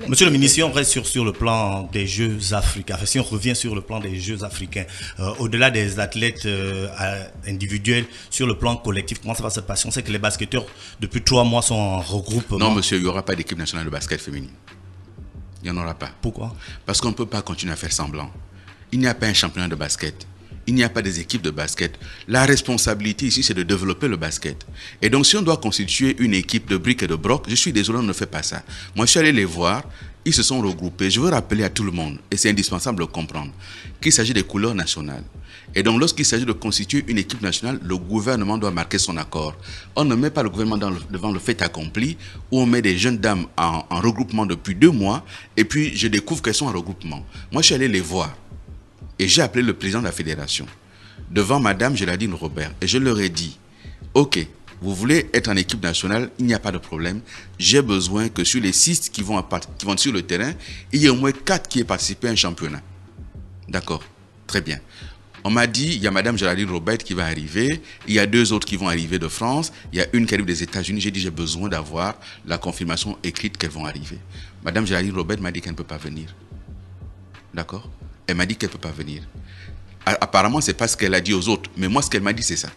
Monsieur le ministre, si on reste sur le plan des Jeux africains, enfin, si on revient sur le plan des Jeux africains, au-delà des athlètes individuels, sur le plan collectif, comment ça va se passer? On sait que les basketteurs, depuis 3 mois, sont en regroupement. Non, monsieur, il n'y aura pas d'équipe nationale de basket féminine. Il n'y en aura pas. Pourquoi? Parce qu'on ne peut pas continuer à faire semblant. Il n'y a pas un championnat de basket. Il n'y a pas des équipes de basket. La responsabilité ici, c'est de développer le basket. Et donc, si on doit constituer une équipe de briques et de brocs, je suis désolé, on ne fait pas ça. Moi, je suis allé les voir, ils se sont regroupés. Je veux rappeler à tout le monde, et c'est indispensable de comprendre, qu'il s'agit des couleurs nationales. Et donc, lorsqu'il s'agit de constituer une équipe nationale, le gouvernement doit marquer son accord. On ne met pas le gouvernement devant le fait accompli, où on met des jeunes dames en regroupement depuis 2 mois, et puis je découvre qu'elles sont en regroupement. Moi, je suis allé les voir. Et j'ai appelé le président de la fédération. Devant madame Géraldine Robert. Et je leur ai dit, ok, vous voulez être en équipe nationale, il n'y a pas de problème. J'ai besoin que sur les 6 qui vont sur le terrain, il y ait au moins 4 qui aient participé à un championnat. D'accord, très bien. On m'a dit, il y a madame Géraldine Robert qui va arriver, il y a 2 autres qui vont arriver de France, il y a une qui arrive des États-Unis. J'ai dit, j'ai besoin d'avoir la confirmation écrite qu'elles vont arriver. Madame Géraldine Robert m'a dit qu'elle ne peut pas venir. D'accord? Elle m'a dit qu'elle ne peut pas venir. Apparemment, ce n'est pas ce qu'elle a dit aux autres. Mais moi, ce qu'elle m'a dit, c'est ça.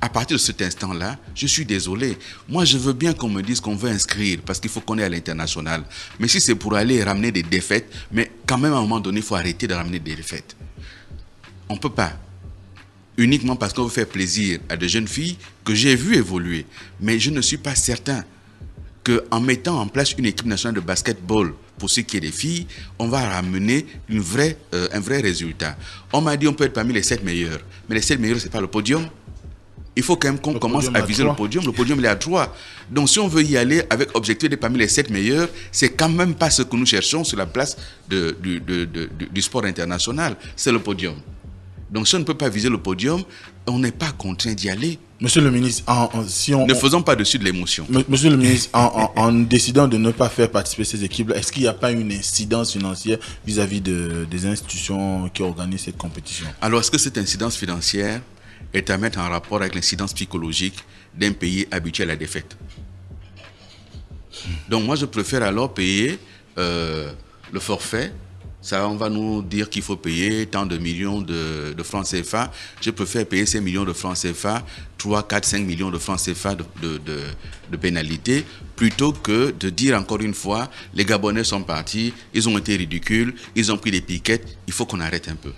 À partir de cet instant-là, je suis désolé. Moi, je veux bien qu'on me dise qu'on veut inscrire parce qu'il faut qu'on est à l'international. Mais si c'est pour aller ramener des défaites, mais quand même, à un moment donné, il faut arrêter de ramener des défaites. On ne peut pas. Uniquement parce qu'on veut faire plaisir à des jeunes filles que j'ai vues évoluer. Mais je ne suis pas certain qu'en mettant en place une équipe nationale de basketball pour ce qui est des filles, on va ramener un vrai résultat. On m'a dit qu'on peut être parmi les 7 meilleurs. Mais les 7 meilleurs, ce n'est pas le podium. Il faut quand même qu'on commence à viser le podium. Le podium, il est à 3. Donc, si on veut y aller avec objectif d'être parmi les 7 meilleurs, c'est quand même pas ce que nous cherchons sur la place du sport international. C'est le podium. Donc, si on ne peut pas viser le podium, on n'est pas contraint d'y aller. Monsieur le ministre, ne faisons pas dessus de l'émotion. Monsieur le ministre, en décidant de ne pas faire participer ces équipes, est-ce qu'il n'y a pas une incidence financière vis-à-vis des institutions qui organisent cette compétition? Alors, est-ce que cette incidence financière est à mettre en rapport avec l'incidence psychologique d'un pays habitué à la défaite? Donc, moi, je préfère alors payer le forfait. Ça, on va nous dire qu'il faut payer tant de millions de francs CFA. Je préfère payer ces millions de francs CFA, 3, 4, 5 millions de francs CFA de pénalité, plutôt que de dire encore une fois, les Gabonais sont partis, ils ont été ridicules, ils ont pris des piquettes, il faut qu'on arrête un peu.